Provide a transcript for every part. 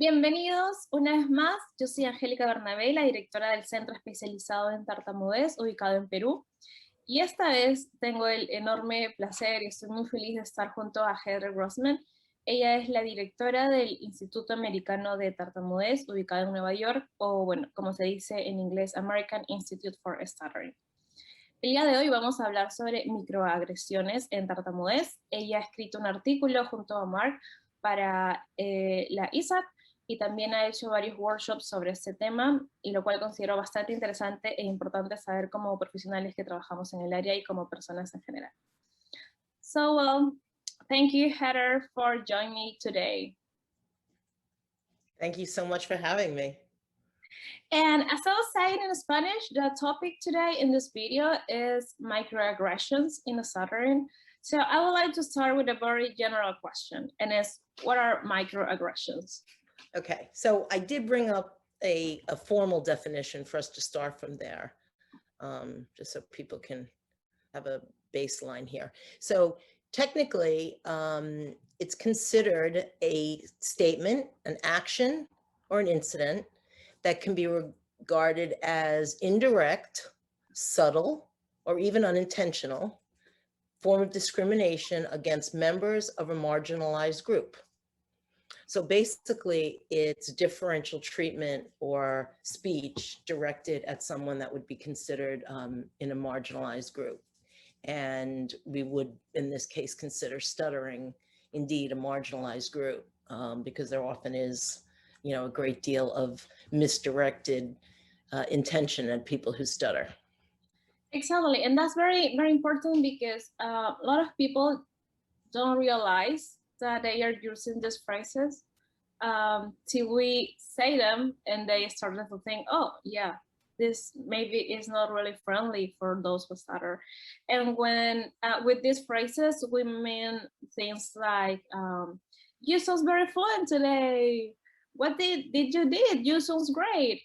Bienvenidos una vez más, yo soy Angélica Bernabé, la directora del Centro Especializado en Tartamudez, ubicado en Perú. Y esta vez tengo el enorme placer y estoy muy feliz de estar junto a Heather Grossman. Ella es la directora del Instituto Americano de Tartamudez, ubicado en Nueva York, o bueno, como se dice en inglés, American Institute for Stuttering. El día de hoy vamos a hablar sobre microagresiones en tartamudez. Ella ha escrito un artículo junto a Mark para la ISAC y también ha hecho varios workshops sobre este tema, y lo cual considero bastante interesante e importante saber como profesionales que trabajamos en el área y como personas en general. So, well, thank you, Heather, for joining me today. Thank you so much for having me. And as I was saying in Spanish, the topic today in this video is microaggressions in stuttering. So I would like to start with a very general question, and it's, what are microaggressions? Okay, so I did bring up a formal definition for us to start from there, just so people can have a baseline here. So technically, it's considered a statement, an action, or an incident that can be regarded as indirect, subtle, or even unintentional form of discrimination against members of a marginalized group. So basically, it's differential treatment or speech directed at someone that would be considered in a marginalized group. And we would, in this case, consider stuttering indeed a marginalized group, because there often is, you know, a great deal of misdirected intention at people who stutter. Exactly, and that's very, very important because a lot of people don't realize that they are using these phrases till we say them and they start to think, oh yeah, this maybe is not really friendly for those who stutter. And when with these phrases, we mean things like, you sound very fluent today. What did you did? You sounds great.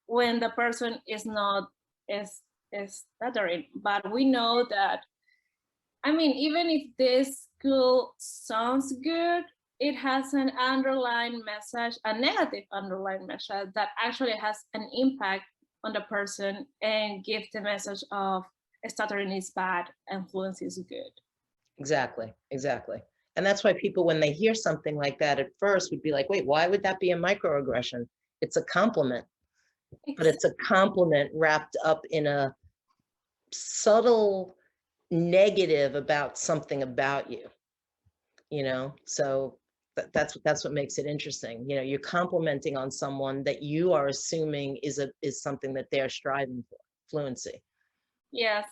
When the person is not is stuttering, but we know that, I mean, even if this school sounds good, it has an underlying message, a negative underlying message that actually has an impact on the person and gives the message of stuttering is bad and fluency is good. Exactly, exactly. And that's why people, when they hear something like that at first, would be like, wait, why would that be a microaggression? It's a compliment, but it's a compliment wrapped up in a subtle negative about something about you, you know? So that's what makes it interesting. You know, you're complimenting on someone that you are assuming is something that they're striving for, fluency. Yes,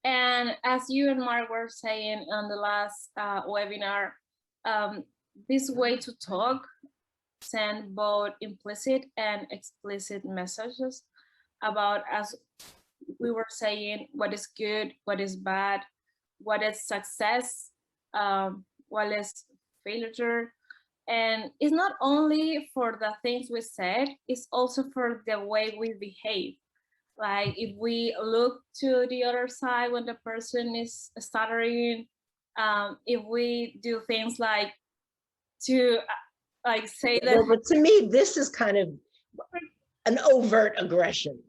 and as you and Mark were saying on the last webinar, this way to talk send both implicit and explicit messages about, as we were saying, what is good, what is bad, what is success, what is failure. And it's not only for the things we said, it's also for the way we behave. Like if we look to the other side when the person is stuttering, if we do things like to like say that. Well, but to me, this is kind of an overt aggression.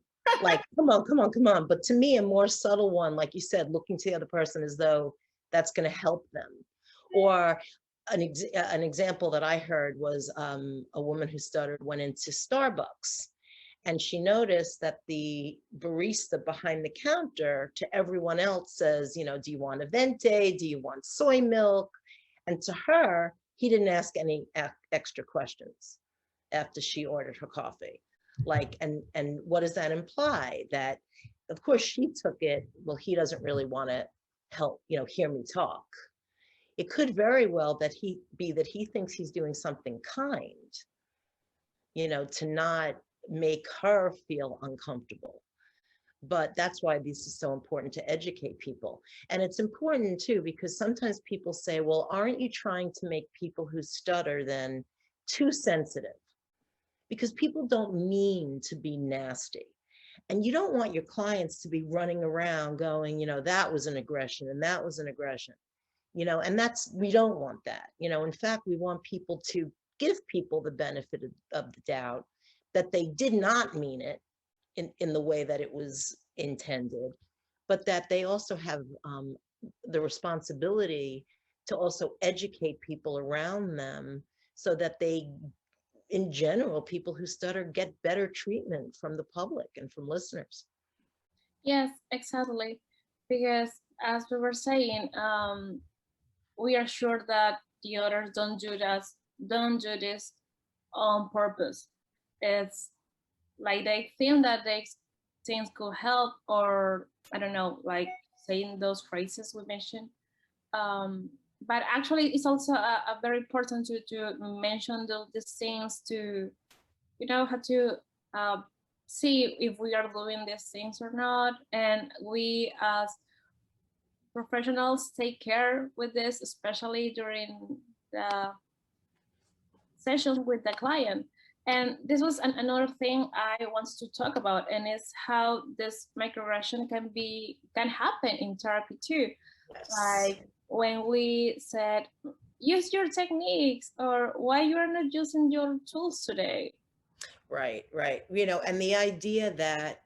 Like, come on, come on, come on. But to me, a more subtle one, like you said, looking to the other person as though that's going to help them. Or an example that I heard was a woman who stuttered went into Starbucks, and she noticed that the barista behind the counter to everyone else says, you know, do you want a venti? Do you want soy milk? And to her, he didn't ask any extra questions after she ordered her coffee. Like, and what does that imply? That, of course, she took it, well, he doesn't really want to help, you know, hear me talk. It could very well that he thinks he's doing something kind, you know, to not make her feel uncomfortable. But that's why this is so important to educate people. And it's important too, because sometimes people say, well, aren't you trying to make people who stutter then too sensitive? Because people don't mean to be nasty. And you don't want your clients to be running around going, you know, that was an aggression and that was an aggression. You know, and we don't want that. You know, in fact, we want people to give people the benefit of the doubt that they did not mean it in the way that it was intended, but that they also have the responsibility to also educate people around them so that they, in general, people who stutter get better treatment from the public and from listeners. Yes, exactly. Because as we were saying, we are sure that the others don't do this on purpose. It's like they think that these things could help, or I don't know, like saying those phrases we mentioned. But actually, it's also a very important to mention these things to, you know, how to see if we are doing these things or not. And we as professionals take care with this, especially during the sessions with the client. And this was another thing I want to talk about, and is how this microaggression can happen in therapy too. Yes. Like when we said, use your techniques, or why you are not using your tools today. Right, right. You know, and the idea that,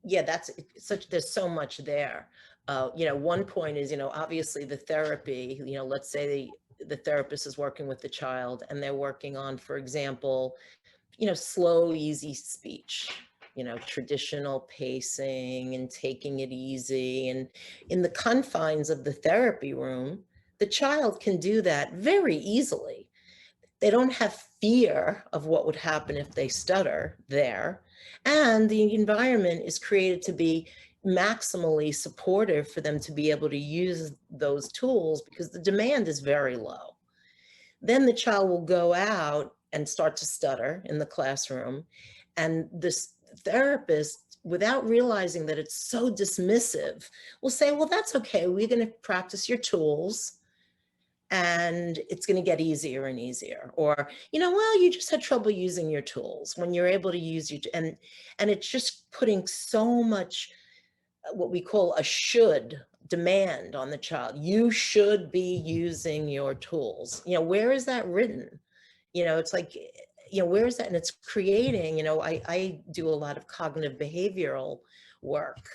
yeah, that's such, there's so much there. You know, one point is, you know, obviously the therapy, you know, let's say the therapist is working with the child and they're working on, for example, you know, slow, easy speech, you know, traditional pacing and taking it easy. And in the confines of the therapy room, the child can do that very easily. They don't have fear of what would happen if they stutter there. And the environment is created to be maximally supportive for them to be able to use those tools because the demand is very low. Then the child will go out and start to stutter in the classroom. And this therapist, without realizing that it's so dismissive, will say, well, that's okay. We're going to practice your tools and it's going to get easier and easier. Or, you know, well, you just had trouble using your tools. When you're able to use your, and it's just putting so much what we call a should demand on the child. You should be using your tools. You know, where is that written? You know, it's like, you know, where is that? And it's creating, you know, I do a lot of cognitive behavioral work.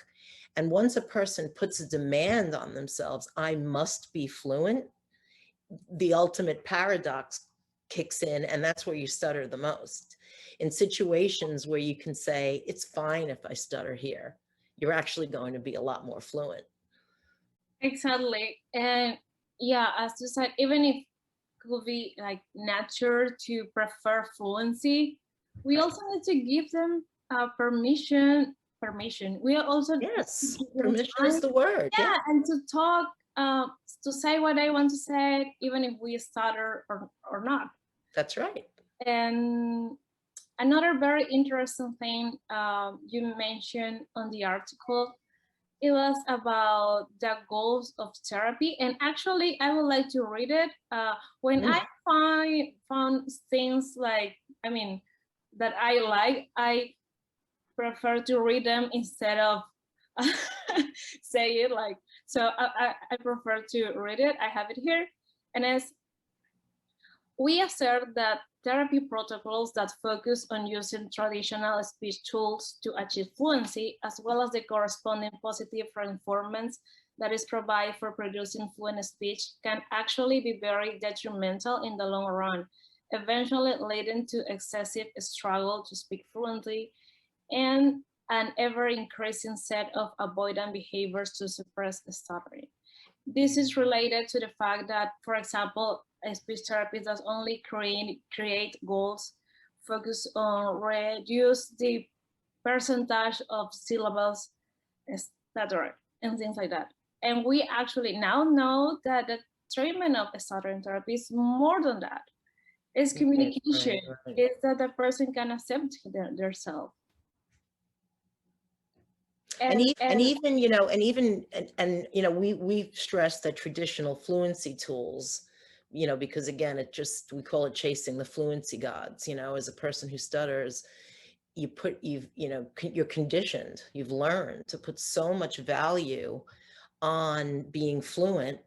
And once a person puts a demand on themselves, I must be fluent, the ultimate paradox kicks in, and that's where you stutter the most. In situations where you can say, it's fine if I stutter here, you're actually going to be a lot more fluent. Exactly. And yeah, as you said, even if it could be like nature to prefer fluency, we also need to give them permission. We also Yes, give them permission is time. the word. Yeah, Yeah, and to talk, to say what I want to say, even if we stutter or not. that's right. And another very interesting thing you mentioned on the article, it was about the goals of therapy. And actually, I would like to read it. When I found things like, I mean, that I like, I prefer to read them instead of say it like, so I prefer to read it. I have it here. And as we assert that therapy protocols that focus on using traditional speech tools to achieve fluency, as well as the corresponding positive reinforcements that is provided for producing fluent speech, can actually be very detrimental in the long run, eventually leading to excessive struggle to speak fluently and an ever-increasing set of avoidant behaviors to suppress stuttering. This is related to the fact that, for example, a speech therapist does only create goals, focus on reduce the percentage of syllables stuttered and things like that. And we actually now know that the treatment of stuttering therapy is more than that. It's communication. Right. It's that the person can accept themselves. And even, you know, and you know, we stress that traditional fluency tools, you know, because again, we call it chasing the fluency gods. You know, as a person who stutters, you know, you're conditioned, you've learned to put so much value on being fluent.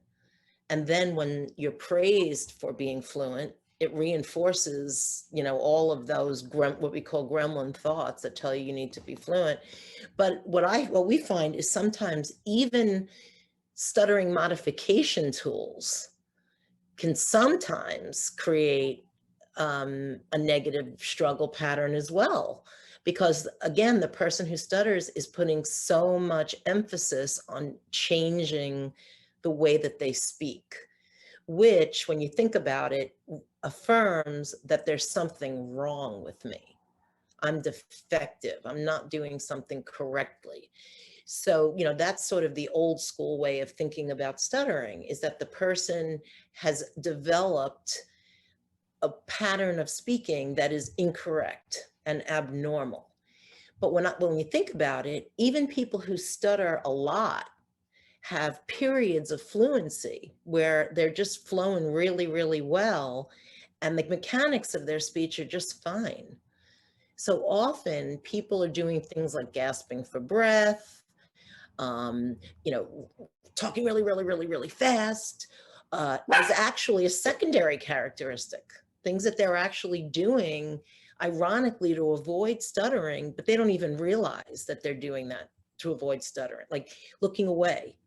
And then when you're praised for being fluent, it reinforces, you know, all of those what we call gremlin thoughts that tell you need to be fluent. But what we find is sometimes even stuttering modification tools can sometimes create a negative struggle pattern as well. Because again, the person who stutters is putting so much emphasis on changing the way that they speak, which, when you think about it, affirms that there's something wrong with me. I'm defective. I'm not doing something correctly. So, you know, that's sort of the old school way of thinking about stuttering, is that the person has developed a pattern of speaking that is incorrect and abnormal. But when you think about it, even people who stutter a lot have periods of fluency where they're just flowing really, really well, and the mechanics of their speech are just fine. So often people are doing things like gasping for breath, you know, talking really, really, really, really fast, is actually a secondary characteristic. Things that they're actually doing, ironically, to avoid stuttering, but they don't even realize that they're doing that to avoid stuttering, like looking away.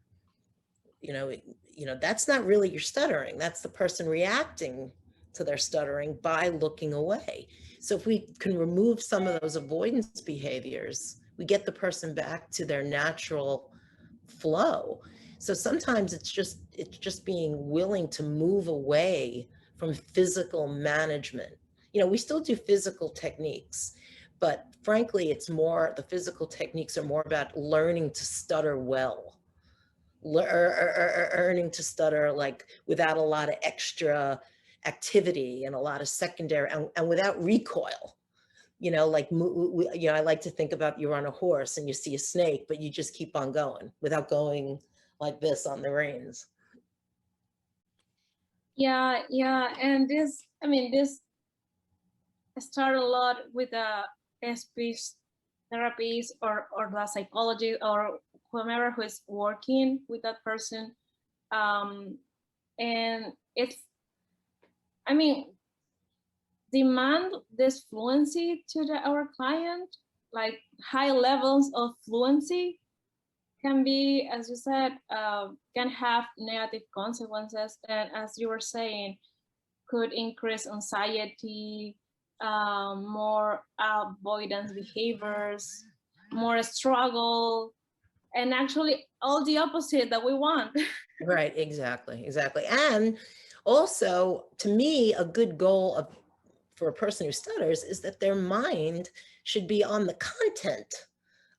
You know, that's not really your stuttering. That's the person reacting to their stuttering by looking away. So if we can remove some of those avoidance behaviors, we get the person back to their natural flow. So sometimes it's just being willing to move away from physical management. You know, we still do physical techniques, but frankly, it's more, the physical techniques are more about learning to stutter well. Learning to stutter like without a lot of extra activity and a lot of secondary and without recoil. You know, like, you know, I like to think about, you're on a horse and you see a snake, but you just keep on going without going like this on the reins. Yeah, yeah. And this, I mean, this started a lot with speech therapies or the psychologist or whomever who is working with that person. And it's, I mean, demand this fluency to our client, like high levels of fluency can be, as you said, can have negative consequences. And as you were saying, could increase anxiety, more avoidance behaviors, more struggle, and actually all the opposite that we want. Right, exactly. And also, to me, a good goal for a person who stutters is that their mind should be on the content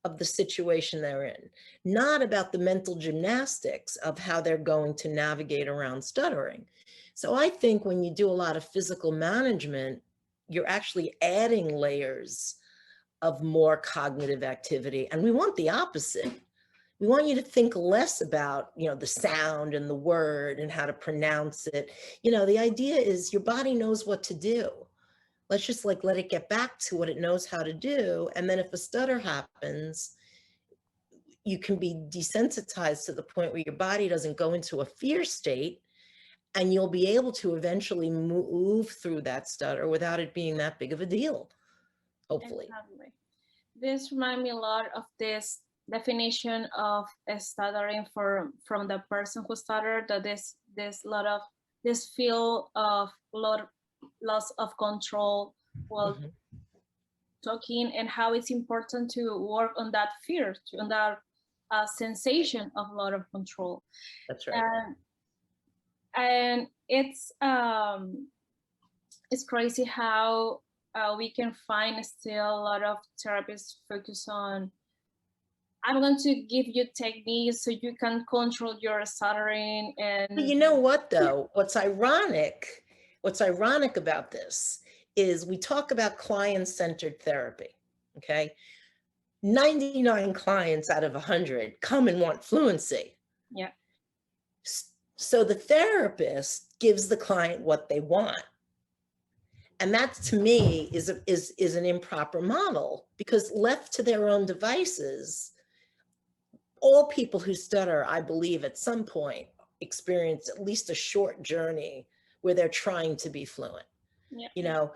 of the situation they're in, not about the mental gymnastics of how they're going to navigate around stuttering. So I think when you do a lot of physical management, you're actually adding layers of more cognitive activity. And we want the opposite. We want you to think less about, you know, the sound and the word and how to pronounce it. You know, the idea is your body knows what to do. Let's just like let it get back to what it knows how to do. And then if a stutter happens, you can be desensitized to the point where your body doesn't go into a fear state, and you'll be able to eventually move through that stutter without it being that big of a deal, hopefully. Exactly. This reminds me a lot of this definition of stuttering from the person who stuttered, that this lot of this feel of loss of control while talking, and how it's important to work on that fear, on that sensation of a lot of control. That's right. And it's crazy how we can find still a lot of therapists focus on, I'm going to give you techniques so you can control your stuttering. And but you know what, though, what's ironic about this is we talk about client-centered therapy, okay? 99 clients out of 100 come and want fluency. Yeah. So the therapist gives the client what they want. And that, to me, is an improper model, because left to their own devices, all people who stutter, I believe, at some point experience at least a short journey where they're trying to be fluent. Yeah. You know,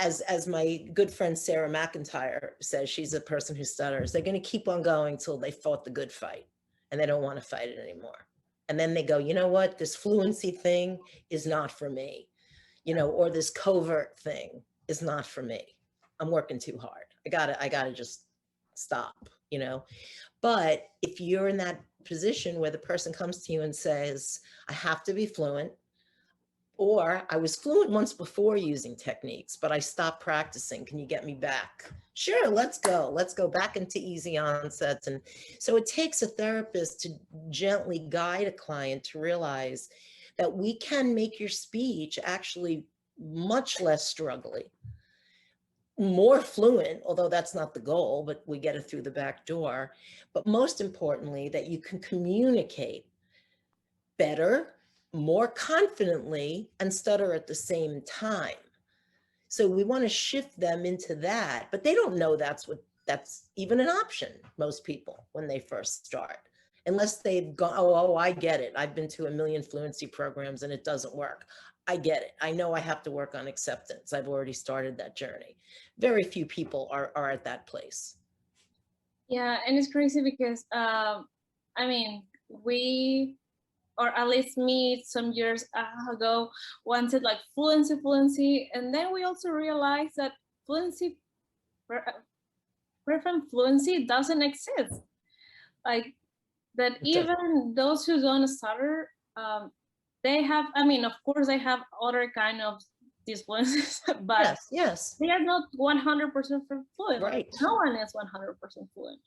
as my good friend Sarah McIntyre says, she's a person who stutters. They're going to keep on going till they fought the good fight, and they don't want to fight it anymore. And then they go, you know what, this fluency thing is not for me, you know, or this covert thing is not for me. I'm working too hard. I gotta just stop, you know. But if you're in that position where the person comes to you and says, I have to be fluent, or I was fluent once before using techniques, but I stopped practicing. Can you get me back? Sure, let's go. Let's go back into easy onsets. And so it takes a therapist to gently guide a client to realize that we can make your speech actually much less struggly, more fluent, although that's not the goal, but we get it through the back door. But most importantly, that you can communicate better, more confidently, and stutter at the same time. So we want to shift them into that, but they don't know that's even an option, most people, when they first start, unless they've gone, oh, I get it. I've been to a million fluency programs and it doesn't work. I get it. I know I have to work on acceptance. I've already started that journey. Very few people are at that place. Yeah, and it's crazy because I mean, we, or at least me some years ago, wanted like fluency, and then we also realized that fluency, perfect fluency doesn't exist. Like that, even those who don't stutter, they have, I mean, of course they have other kind of disfluencies, but yes, they are not 100% fluent. Right. No one is 100% fluent.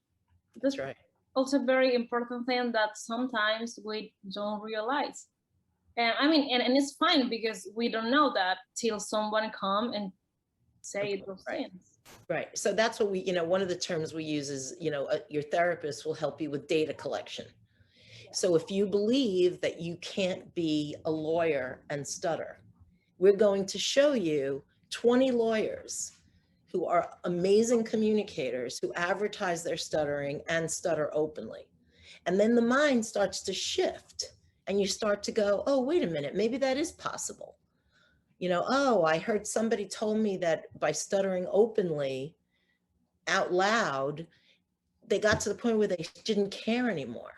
That's right. Also very important thing that sometimes we don't realize. And I mean, and it's fine because we don't know that till someone come and say those things. Right. So that's what we, you know, one of the terms we use is, you know, your therapist will help you with data collection. So if you believe that you can't be a lawyer and stutter, we're going to show you 20 lawyers who are amazing communicators who advertise their stuttering and stutter openly. And then the mind starts to shift and you start to go, oh, wait a minute, maybe that is possible. You know, oh, I heard somebody told me that by stuttering openly out loud, they got to the point where they didn't care anymore.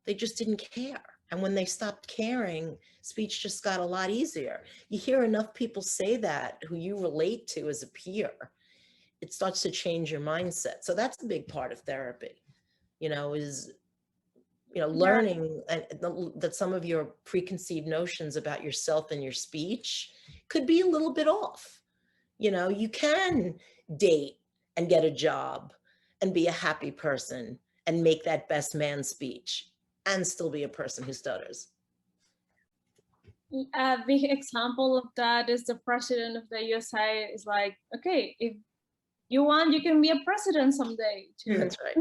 They just didn't care. And when they stopped caring, speech just got a lot easier. You hear enough people say that who you relate to as a peer, it starts to change your mindset. So that's a big part of therapy, you know, is, you know, learning that some of your preconceived notions about yourself and your speech could be a little bit off. You know, you can date and get a job and be a happy person and make that best man speech and still be a person who stutters. A big example of that is the president of the USA is like, okay, if you want, you can be a president someday too. That's right.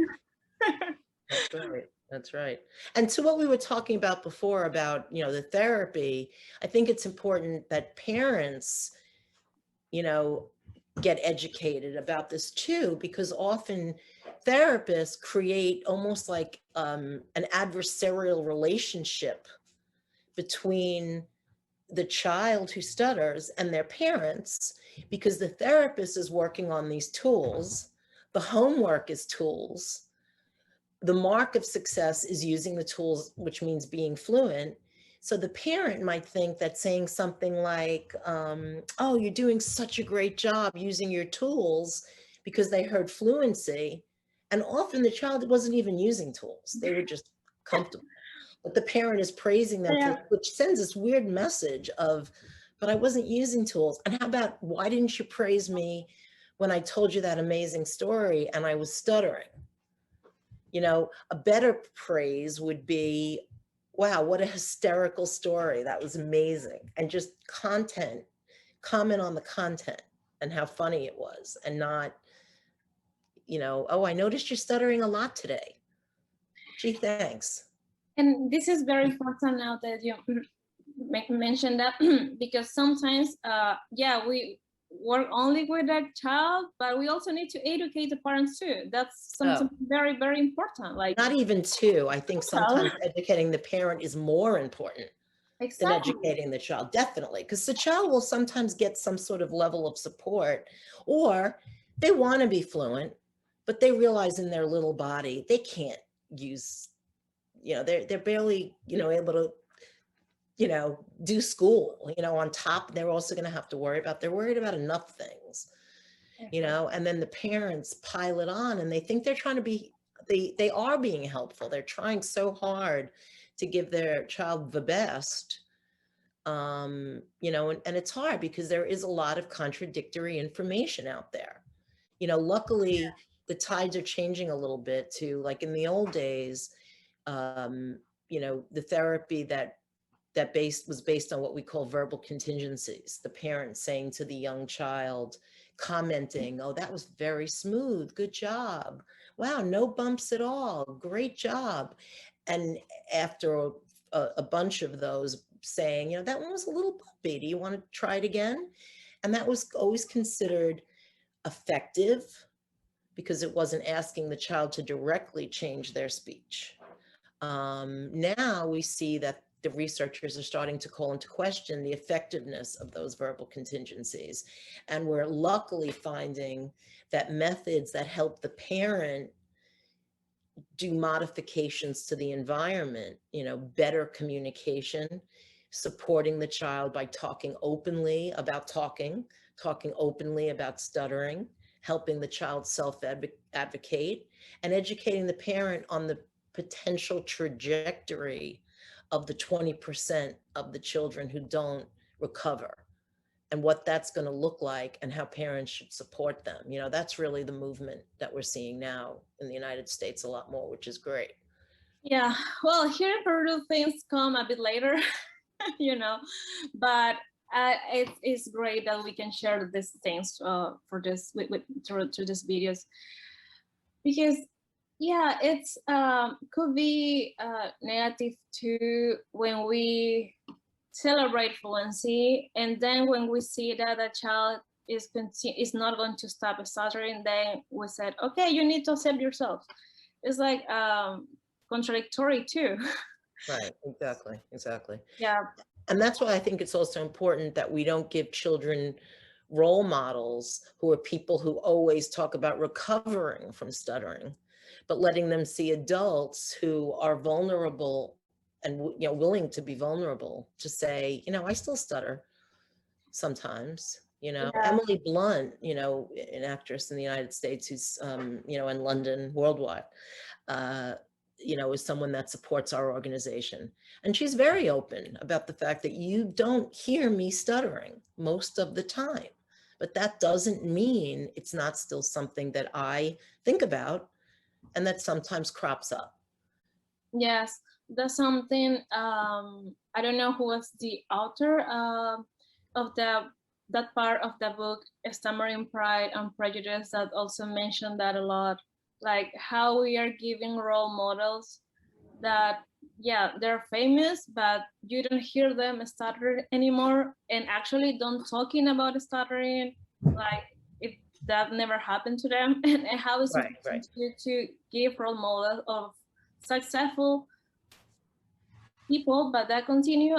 That's right. That's right. And to what we were talking about before about, you know, the therapy, I think it's important that parents, you know, get educated about this too, because often therapists create almost like an adversarial relationship between the child who stutters and their parents, because the therapist is working on these tools, the homework is tools, the mark of success is using the tools, which means being fluent. So the parent might think that saying something like, oh, you're doing such a great job using your tools because they heard fluency. And often the child wasn't even using tools. They were just comfortable. But the parent is praising them, which sends this weird message of, but I wasn't using tools. And how about, why didn't you praise me when I told you that amazing story and I was stuttering? You know, a better praise would be, wow, what a hysterical story. That was amazing. And just comment on the content and how funny it was, and not, you know, oh, I noticed you're stuttering a lot today. Gee, thanks. And this is very important now that you mentioned that, because sometimes, yeah, we work only with a child, but we also need to educate the parents too. That's something very, very important. Like, not even two. I think sometimes educating the parent is more important. than Exactly. educating the child, definitely. Because the child will sometimes get some sort of level of support, or they want to be fluent, but they realize in their little body, they can't use, they're barely, able to, do school, on top. They're also going to have to they're worried about enough things, and then the parents pile it on and they think they're trying to be, they are being helpful. They're trying so hard to give their child the best. And it's hard because there is a lot of contradictory information out there. Luckily, the tides are changing a little bit too. Like in the old days, the therapy that was based on what we call verbal contingencies. The parent saying to the young child, commenting, "Oh, that was very smooth. Good job. Wow, no bumps at all. Great job." And after a bunch of those saying, "That one was a little bumpy. Do you want to try it again?" And that was always considered effective because it wasn't asking the child to directly change their speech. Now we see that the researchers are starting to call into question the effectiveness of those verbal contingencies. And we're luckily finding that methods that help the parent do modifications to the environment, better communication, supporting the child by talking openly about talking openly about stuttering, helping the child self-advocate, and educating the parent on the potential trajectory of the 20% of the children who don't recover and what that's going to look like and how parents should support them. That's really the movement that we're seeing now in the United States a lot more, which is great. Yeah, well, here in Peru, things come a bit later, but it's great that we can share these things for this through these videos, because yeah, it's could be negative too when we celebrate fluency, and then when we see that a child is not going to stop stuttering, then we said, okay, you need to accept yourself. It's like contradictory too. Right, exactly. Yeah. And that's why I think it's also important that we don't give children role models who are people who always talk about recovering from stuttering, but letting them see adults who are vulnerable and willing to be vulnerable to say, I still stutter sometimes. Yeah. Emily Blunt, an actress in the United States who's in London, worldwide, is someone that supports our organization. And she's very open about the fact that you don't hear me stuttering most of the time, but that doesn't mean it's not still something that I think about and that sometimes crops up. Yes, that's something, I don't know who was the author of that part of the book, Stammering Pride and Prejudice, that also mentioned that a lot, like how we are giving role models that, yeah, they're famous, but you don't hear them stutter anymore, and actually don't talking about stuttering, like if that never happened to them, and how it's important to give role models of successful people, but that continue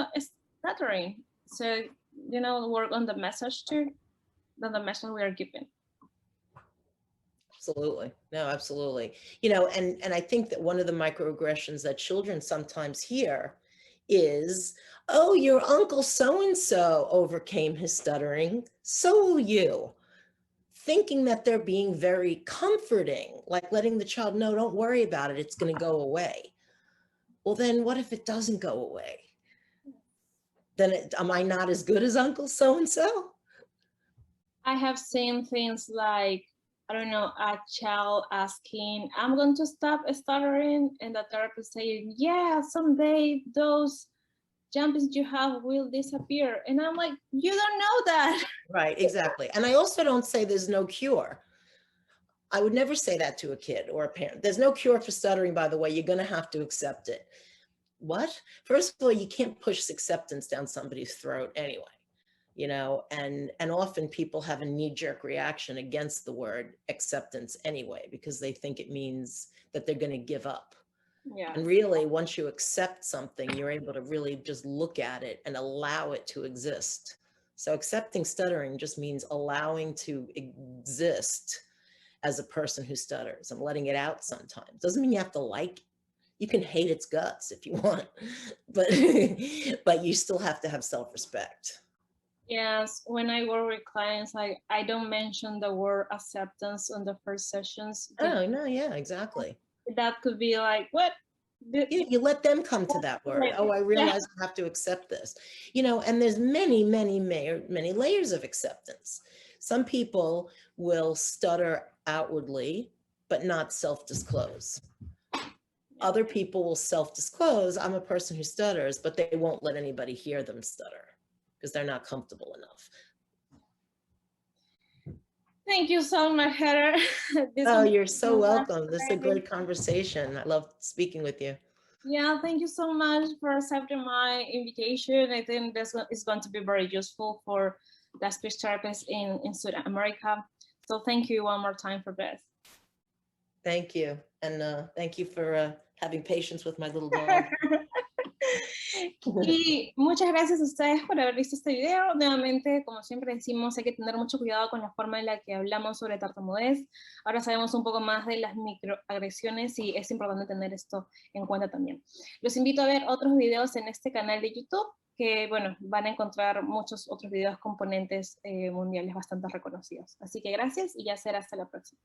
stuttering. So, work on the message too, than the message we are giving. Absolutely. No, absolutely. And I think that one of the microaggressions that children sometimes hear is, "Oh, your uncle so-and-so overcame his stuttering, so will you." Thinking that they're being very comforting, like letting the child know, "Don't worry about it, it's going to go away." Well, then what if it doesn't go away? Then am I not as good as uncle so-and-so? I have seen things like, I don't know, a child asking, "I'm going to stop stuttering," and the therapist saying, "Yeah, someday those jumps you have will disappear." And I'm like, you don't know that. Right, exactly. And I also don't say there's no cure. I would never say that to a kid or a parent. There's no cure for stuttering, by the way. You're going to have to accept it. What? First of all, you can't push acceptance down somebody's throat anyway, and often people have a knee-jerk reaction against the word acceptance anyway, because they think it means that they're going to give up. Yes. And really, once you accept something, you're able to really just look at it and allow it to exist. So accepting stuttering just means allowing to exist as a person who stutters and letting it out sometimes. Doesn't mean you have to like it. You can hate its guts if you want, but but you still have to have self-respect. Yes, when I work with clients, I don't mention the word acceptance on the first sessions. Oh, no, yeah, exactly. That could be like, what? You let them come to that word. Oh, I realize I have to accept this. You know, and there's many layers of acceptance. Some people will stutter outwardly, but not self-disclose. Other people will self-disclose, I'm a person who stutters, but they won't let anybody hear them stutter because they're not comfortable enough. Thank you so much, Heather. Oh, you're so welcome. This is a great conversation. I love speaking with you. Yeah, thank you so much for accepting my invitation. I think this is going to be very useful for the speech therapists in South America. So thank you one more time for this. Thank you. And thank you for having patience with my little dog. Y muchas gracias a ustedes por haber visto este video. Nuevamente, como siempre decimos, hay que tener mucho cuidado con la forma en la que hablamos sobre tartamudez. Ahora sabemos un poco más de las microagresiones y es importante tener esto en cuenta también. Los invito a ver otros videos en este canal de YouTube, que bueno, van a encontrar muchos otros videos componentes mundiales bastante reconocidos. Así que gracias y ya será hasta la próxima.